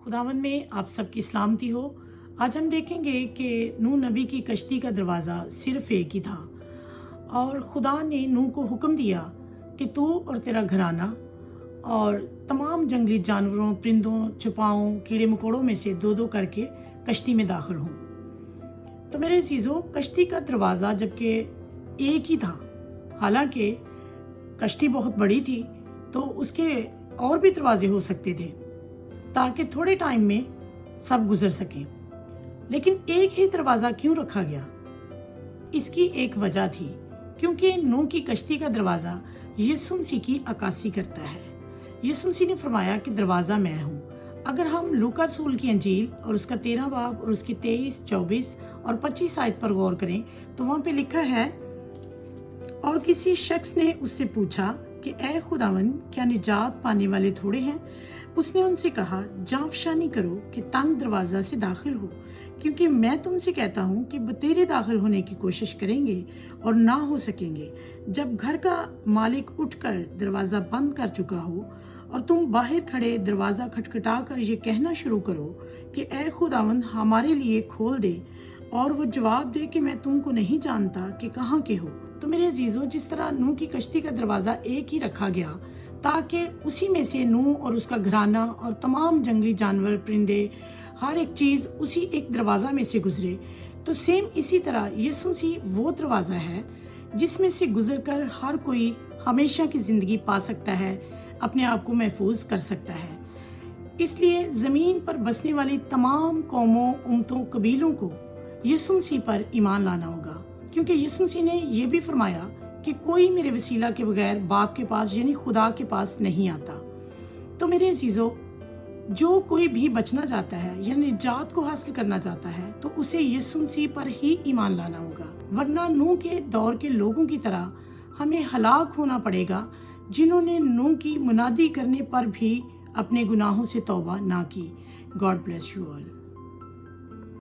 खुदावंद में आप सबकी सलामती हो। आज हम देखेंगे कि नूह नबी की कश्ती का दरवाज़ा सिर्फ एक ही था और खुदा ने नूह को हुक्म दिया कि तू और तेरा घराना और तमाम जंगली जानवरों, परिंदों, छुपाओं, कीड़े मकोड़ों में से दो दो करके कश्ती में दाखिल हों। तो मेरे अजीज़ों, कश्ती का दरवाज़ा जबकि एक ही था, हालांकि कश्ती बहुत बड़ी थी तो उसके और भी दरवाजे हो सकते थे ताकि थोड़े टाइम में सब गुजर सकें, लेकिन एक ही दरवाज़ा क्यों रखा गया? इसकी एक वजह थी, क्योंकि नूह की कश्ती का दरवाज़ा यीशु मसीह की अक्कासी करता है। यीशु मसीह ने फरमाया कि दरवाज़ा मैं हूँ। अगर हम लूका रसूल की अंजील और उसका 13 बाब और उसकी 23, 24 और 25 आयत पर गौर करें तो वहाँ पे लिखा है, और किसी शख्स ने उससे पूछा कि ए खुदावंद, क्या निजात पाने वाले थोड़े हैं? उसने उनसे कहा, जांफशानी करो कि तंग दरवाजा से दाखिल हो, क्योंकि मैं तुमसे कहता हूँ कि बतेरे दाखिल होने की कोशिश करेंगे और ना हो सकेंगे। जब घर का मालिक उठकर दरवाजा बंद कर चुका हो और तुम बाहर खड़े दरवाजा खटखटा कर ये कहना शुरू करो कि ए खुदावंद, हमारे लिए खोल दे, और वो जवाब दे कि मैं तुमको नहीं जानता कि कहाँ के हो। तो मेरे अजीजों, जिस तरह नूह की कश्ती का दरवाजा एक ही रखा गया ताकि उसी में से नूह और उसका घराना और तमाम जंगली जानवर, परिंदे, हर एक चीज उसी एक दरवाजा में से गुजरे, तो सेम इसी तरह यीशु मसीह वो दरवाजा है जिसमें से गुजरकर हर कोई हमेशा की जिंदगी पा सकता है, अपने आप को महफूज कर सकता है। इसलिए जमीन पर बसने वाली तमाम कौमों, उम्मतों, कबीलों को यीशु मसीह पर ईमान लाना होगा, क्योंकि यीशु मसीह ने यह भी फरमाया कि कोई मेरे वसीला के बगैर बाप के पास यानी खुदा के पास नहीं आता। तो मेरे अजीजों, जो कोई भी बचना चाहता है या निजात को हासिल करना चाहता है तो उसे यीशु मसीह पर ही ईमान लाना होगा, वरना नूह के दौर के लोगों की तरह हमें हलाक होना पड़ेगा, जिन्होंने नूह की मुनादी करने पर भी अपने गुनाहों से तौबा ना की। God bless you all.